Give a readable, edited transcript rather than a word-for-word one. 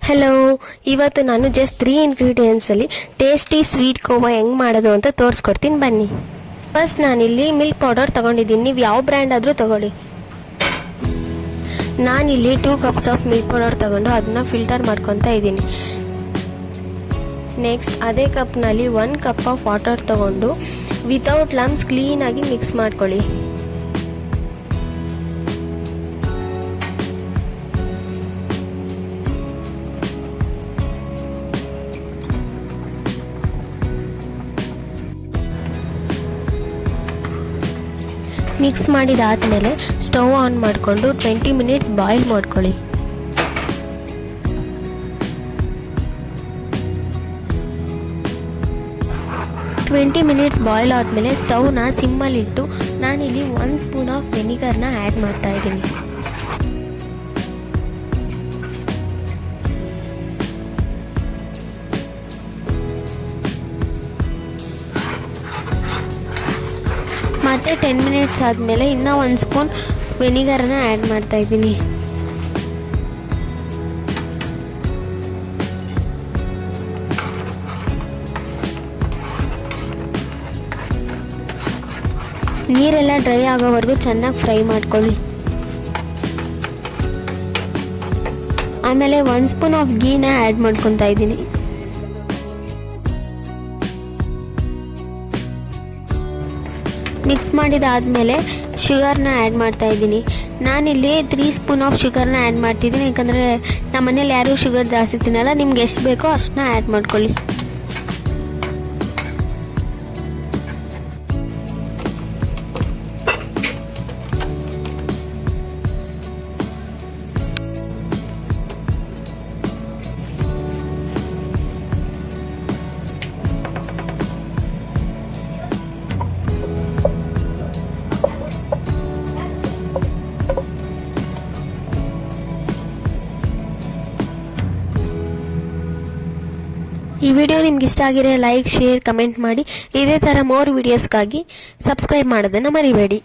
Hello, ಇವತ್ತು ನಾನು just 3 ಇಂಗ್ರೀಡಿಯೆಂಟ್ಸಲ್ಲಿ tasty sweet khoa ಹೆಂಗೆ ಮಾಡೋದು ಅಂತ ತೋರಿಸ್ಕೊಡ್ತೀನಿ ಬನ್ನಿ. ಫಸ್ಟ್ ನಾನಿಲ್ಲಿ ಮಿಲ್ಕ್ ಪೌಡರ್ ತೊಗೊಂಡಿದ್ದೀನಿ. ನೀವು ಯಾವ ಬ್ರ್ಯಾಂಡ್ ಆದರೂ ತೊಗೊಳ್ಳಿ. ನಾನಿಲ್ಲಿ 2 ಕಪ್ಸ್ ಆಫ್ ಮಿಲ್ಕ್ ಪೌಡರ್ ತೊಗೊಂಡು ಅದನ್ನ ಫಿಲ್ಟರ್ ಮಾಡ್ಕೊತಾ ಇದ್ದೀನಿ. ನೆಕ್ಸ್ಟ್ ಅದೇ ಕಪ್ನಲ್ಲಿ 1 ಕಪ್ ಆಫ್ ವಾಟರ್ ತೊಗೊಂಡು ವಿತೌಟ್ ಲಂಪ್ಸ್ ಕ್ಲೀನಾಗಿ ಮಿಕ್ಸ್ ಮಾಡ್ಕೊಳ್ಳಿ. ಮಿಕ್ಸ್ ಮಾಡಿದಾದಮೇಲೆ ಸ್ಟವ್ ಆನ್ ಮಾಡಿಕೊಂಡು 20 ಮಿನಿಟ್ಸ್ ಬಾಯ್ಲ್ ಮಾಡ್ಕೊಳ್ಳಿ. ಮಿನಿಟ್ಸ್ ಬಾಯ್ಲ್ ಆದಮೇಲೆ ಸ್ಟವ್ನ ಸಿಮ್ಮಲ್ಲಿಟ್ಟು ನಾನಿಲ್ಲಿ 1 ಸ್ಪೂನ್ ಆಫ್ ವೆನಿಗರ್ನ ಆ್ಯಡ್ ಮಾಡ್ತಾ ಇದ್ದೀನಿ. ಮತ್ತು 10 ಮಿನಿಟ್ಸ್ ಆದಮೇಲೆ ಇನ್ನೂ 1 ಸ್ಪೂನ್ ವೆನಿಗರನ್ನ ಆ್ಯಡ್ ಮಾಡ್ತಾ ಇದ್ದೀನಿ. ನೀರೆಲ್ಲ ಡ್ರೈ ಆಗೋವರೆಗೂ ಚೆನ್ನಾಗಿ ಫ್ರೈ ಮಾಡ್ಕೊಳ್ಳಿ. ಆಮೇಲೆ 1 ಸ್ಪೂನ್ ಆಫ್ ಗೀನ ಆ್ಯಡ್ ಮಾಡ್ಕೊತಾ ಇದ್ದೀನಿ. ಮಿಕ್ಸ್ ಮಾಡಿದಾದಮೇಲೆ ಶುಗರ್ನ ಆ್ಯಡ್ ಮಾಡ್ತಾ ಇದ್ದೀನಿ. ನಾನಿಲ್ಲಿ 3 ಸ್ಪೂನ್ ಆಫ್ ಶುಗರ್ನ ಆ್ಯಡ್ ಮಾಡ್ತಿದ್ದೀನಿ, ಯಾಕಂದರೆ ನಮ್ಮ ಮನೇಲಿ ಯಾರೂ ಶುಗರ್ ಜಾಸ್ತಿ ತಿನ್ನಲ್ಲ. ನಿಮ್ಗೆ ಎಷ್ಟು ಬೇಕೋ ಅಷ್ಟನ್ನ ಆ್ಯಡ್ ಮಾಡ್ಕೊಳ್ಳಿ. ಈ ವಿಡಿಯೋ ನಿಮ್ಗೆ ಇಷ್ಟ ಆಗಿರೋ ಲೈಕ್, ಶೇರ್, ಕಮೆಂಟ್ ಮಾಡಿ. ಇದೇ ಥರ ಮೋರ್ ವಿಡಿಯೋಸ್ಗಾಗಿ ಸಬ್ಸ್ಕ್ರೈಬ್ ಮಾಡೋದನ್ನು ಮರಿಬೇಡಿ.